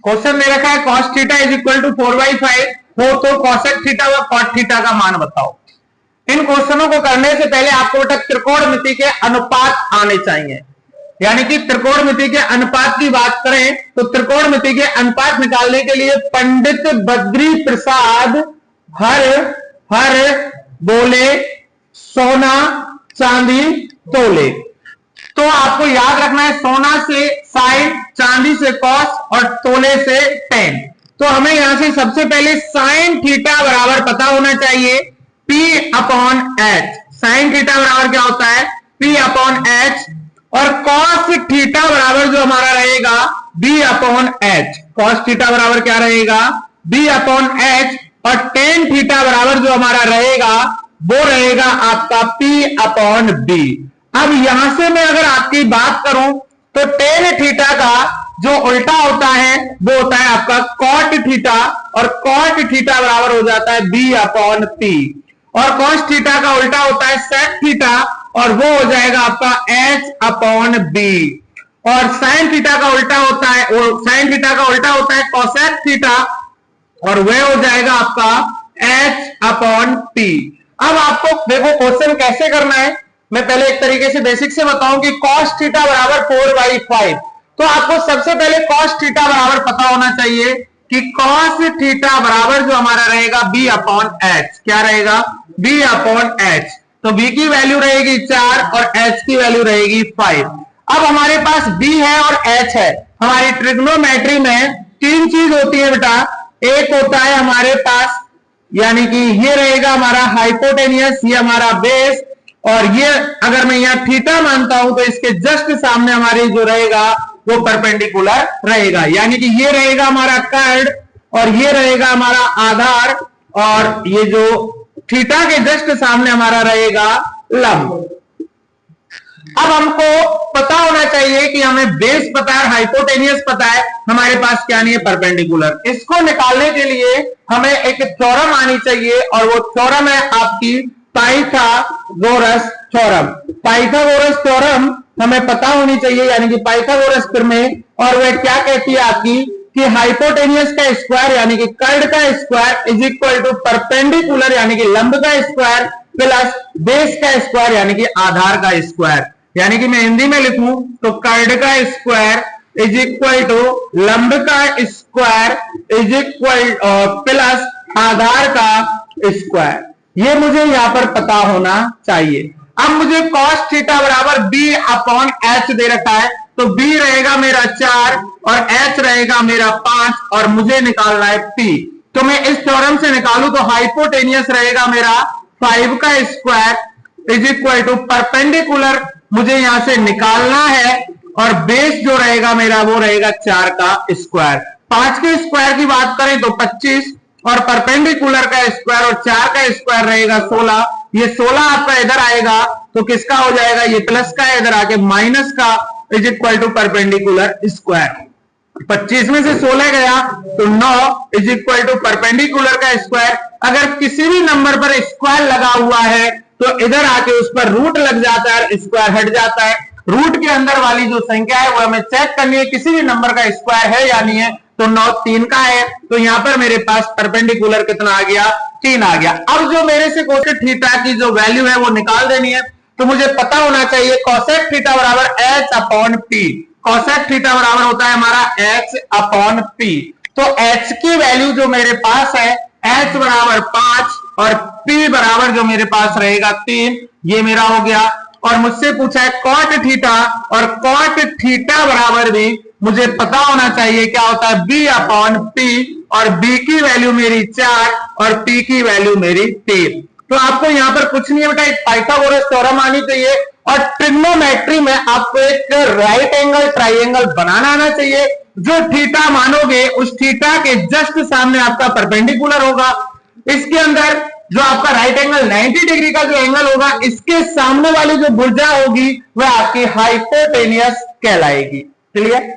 Question दे रखा है cos theta is equal to 4/5 हो तो cosec थीटा व cot थीटा का मान बताओ। इन क्वेश्चनों को करने से पहले आपको बेटा त्रिकोणमिति के अनुपात आने चाहिए, यानी कि त्रिकोणमिति के अनुपात की बात करें तो त्रिकोणमिति के अनुपात निकालने के लिए पंडित बद्री प्रसाद हर बोले सोना चांदी तोले। तो आपको याद रखना है सोना से साइन, चांदी से कॉस और तोले से टेन। तो हमें यहां से सबसे पहले साइन थीटा बराबर पता होना चाहिए P/H। साइन थीटा बराबर क्या होता है P/H और कॉस थीटा बराबर जो हमारा रहेगा B/H। कॉस थीटा बराबर क्या रहेगा B/H और टेन थीटा बराबर जो हमारा रहेगा वो रहेगा आपका P/B। अब यहां से मैं अगर आपकी बात करूं तो टेन थीटा का जो उल्टा होता है वो होता है आपका कॉट थीटा और कॉट थीटा बराबर हो जाता है B/P और कॉस थीटा का उल्टा होता है सेक थीटा और वो हो जाएगा आपका H/B और साइन थीटा का उल्टा होता है कोसेक थीटा और वह हो जाएगा आपका H/P। अब आपको देखो क्वेश्चन कैसे करना है, मैं पहले एक तरीके से बेसिक से बताऊं कि cos थीटा बराबर 4/5। तो आपको सबसे पहले cos थीटा बराबर पता होना चाहिए कि cos थीटा बराबर जो हमारा रहेगा B/H। क्या रहेगा B/H। तो B की वैल्यू रहेगी 4 और H की वैल्यू रहेगी 5। अब हमारे पास B है और H है। हमारी ट्रिग्नोमेट्री में तीन चीज होती है बेटा, एक होता है हमारे पास यानी कि ये रहेगा हमारा हाइपोटेनियस, ये हमारा बेस और ये अगर मैं यहां थीटा मानता हूं तो इसके जस्ट सामने हमारी जो रहेगा वो परपेंडिकुलर रहेगा, यानी कि ये रहेगा हमारा कर्ड और ये रहेगा हमारा आधार और ये जो थीटा के जस्ट सामने हमारा रहेगा लंब। अब हमको पता होना चाहिए कि हमें बेस पता है, हाइपोटेनियस पता है, हमारे पास क्या नहीं है परपेंडिकुलर। इसको निकालने के लिए हमें एक थ्योरम आनी चाहिए और वो थ्योरम है आपकी पाइथागोरस थ्योरम। पाइथागोरस थ्योरम हमें पता होनी चाहिए, यानी कि पाइथागोरस प्रमेय, और वह क्या कहती है आपकी कि हाइपोटेनियस का स्क्वायर यानी कि कर्ड का square is equal to perpendicular यानी कि लंब का स्क्वायर प्लस बेस का स्क्वायर यानी कि आधार का स्क्वायर। यानी कि मैं हिंदी में लिखूं तो कर्ड का स्क्वायर इज इक्वल टू लंब का स्क्वायर इज इक्वल प्लस आधार का स्क्वायर। ये मुझे यहां पर पता होना चाहिए। अब मुझे cos थीटा बराबर B/H दे रखा है, तो B रहेगा मेरा 4 और H रहेगा मेरा 5 और मुझे निकालना है P। तो मैं इस थ्योरम से निकालूं तो हाइपोटेनियस रहेगा मेरा 5 का square is equal to perpendicular मुझे यहां से निकालना है और बेस जो रहेगा मेरा वो रहेगा 4 का स्क्वायर। 5 के स्क्वायर की बात करें तो 25 और परपेंडिकुलर का स्क्वायर और 4 का स्क्वायर रहेगा 16। ये 16 आपका इधर आएगा तो किसका हो जाएगा, ये प्लस का इधर आके माइनस का is equal to perpendicular square. 25 में से 16 गया तो 9 इज इक्वल टू परपेंडिकुलर का स्क्वायर। अगर किसी भी नंबर पर स्क्वायर लगा हुआ है तो इधर आके उस पर रूट लग जाता है, स्क्वायर हट जाता है। रूट के अंदर वाली जो संख्या है वो हमें चेक करनी है किसी भी नंबर का स्क्वायर है या नहीं है। तो 9 3 का है, तो यहां पर मेरे पास परपेंडिकुलर कितना आ गया, 3 आ गया। अब जो मेरे से कोसेक थीटा की जो वैल्यू है वो निकाल देनी है, तो मुझे पता होना चाहिए कोसेक थीटा बराबर H/P। कोसेक थीटा बराबर होता है हमारा H/P। तो H की वैल्यू जो मेरे पास है H बराबर 5 और P बराबर जो मेरे पास रहेगा 3, ये मेरा हो गया। और मुझसे पूछा है कॉट थीटा, और कॉट थीटा बराबर भी मुझे पता होना चाहिए क्या होता है B/P और B की वैल्यू मेरी 4 और P की वैल्यू मेरी 3। तो आपको यहां पर कुछ नहीं है बेटा, एक पाइथागोरस थ्योरम आनी चाहिए और ट्रिग्नोमेट्री में आपको एक राइट एंगल ट्राइंगल बनाना आना चाहिए। जो थीटा मानोगे उस थीटा के जस्ट सामने आपका परपेंडिकुलर होगा। इसके अंदर जो आपका राइट एंगल 90 डिग्री का जो एंगल होगा, इसके सामने वाली जो भुजा होगी वह आपकी हाइपोटेनियस कहलाएगी। क्लियर?